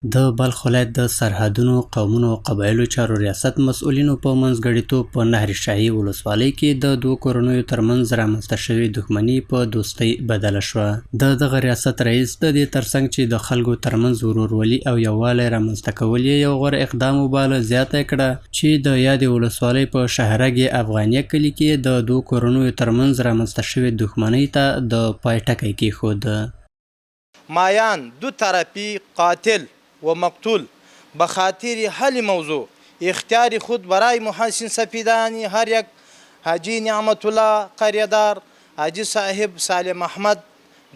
د بلخ ولایت د سرحدونو، قومونو او قبایلو چارو ریاست مسؤلینو په منځګړیتوب په نهر شاهي ولسوالۍ کې د دوو کورنیو ترمنځ رامنځته شوې دښمني په دوستۍ بدله شوه. د دغه ریاست رئیس د دې ترڅنګ چې د خلکو ترمنځ ورورولي او یووالی رامنځته کول یې یو غوره اقدام وباله، زیاته کړه چې د یادې ولسوالۍ په شهرک افغانیه کلي کې د دوو کورنیو ترمنځ رامنځته شوې دښمنۍ ته د پای ټکی کېښود. مایان دو طرفی قاتل و مقتول به خاطر حل موضوع اختیار خود برای محسن سپیدانی هر یک حاجی نعمت الله قریدار، حاجی صاحب سالم احمد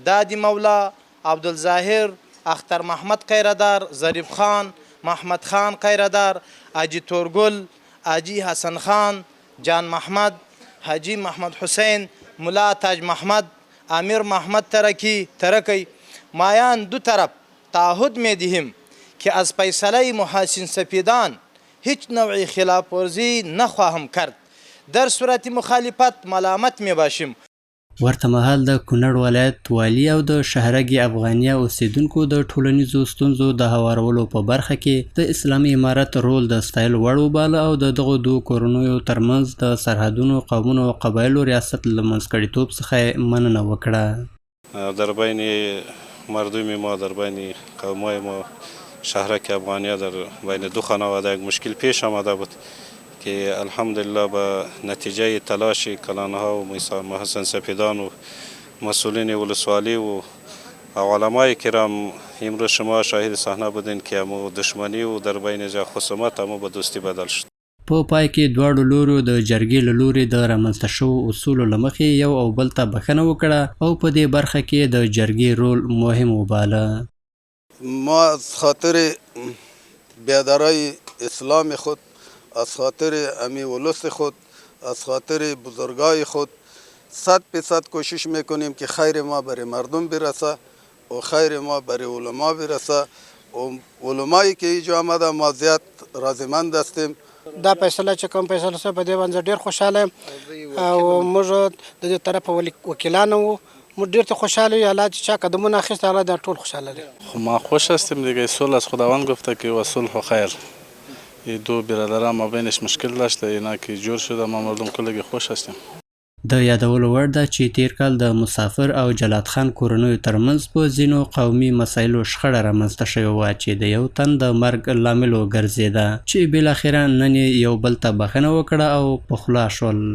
دادی مولا، عبدالظاهر اختر محمد قیردار، ظریف خان محمد خان قیردار، حاجی تورگل، حاجی حسن خان، جان محمد، حاجی محمد حسین، ملا تاج محمد، امیر محمد ترکی مایان دو طرف تعهد می دهیم که از فیصله محسن سپیدان هیچ نوعی خلاف ورزی نخواهم کرد. در صورت مخالفت ملامت می باشیم. ورته مهال د کونړ ولایت والی او د شهرک افغانیه اوسیدونکو د ټولنیزو ستونزو د هوارولو په برخه کې د اسلامي امارت رول د ستایل وړ وباله او د دغو دوو کورنیو ترمنځ د سرحدونو، قومونو او قبایلو ریاست له منځګړیتوب څخه مننه وکړه. در بین مردم ما، در بین قومای ما شهرک افغانیه در بین دو خانواده یک مشکل پیش آمده بود که الحمدلله به نتیجه تلاش کلانها و محسن سپیدان و مسئولین ولسوالی و علمای کرام امروز شما شاهد صحنه بودین که همو دشمنی و در بین خصومت همو به دوستی بدل شد. په پای کې دواړو لورو د جرګې له لوري د رامنځته شوو اصولو له مخې یو او بل ته بښنه وکړه او په دې برخه کې د جرګې رول مهم وباله. ما از خاطر بیادرای اسلام خود، از خاطر امی ولس خود، از خاطر بزرگای خود 100% کوشش میکنیم که خیر ما برای مردم برسه و خیر ما برای علما برسه و علمایی که اینجا آمده ما زیاد رضامند هستیم. دا فیصله چې کوم فیصله سره په دې باندې ډېر خوشاله یم او موږ د دې طرفه وکیلان وو، موږ ډېر ته خوشحاله یو. الله چې چا قدمونه اخیسته الله دا ټول خوشحاله دي. ما خوش هستیم دیگه. صلح از خداوند گفته که و صلح و خیر. این دو برادران ما بینش مشکل داشته، اینا که جور شده ما مردم کلگی خوش هستیم. د یادولو وړ ده چې تیر کال د مسافر او جلات خان کورنیو ترمنځ په ځینو قومي مسایلو شخړه رامنځته شوې وه چې د یو تن د مرګ لامل وګرځېده چې بالاخره نن یې یو بل ته بښنه وکړه او پخلا شول.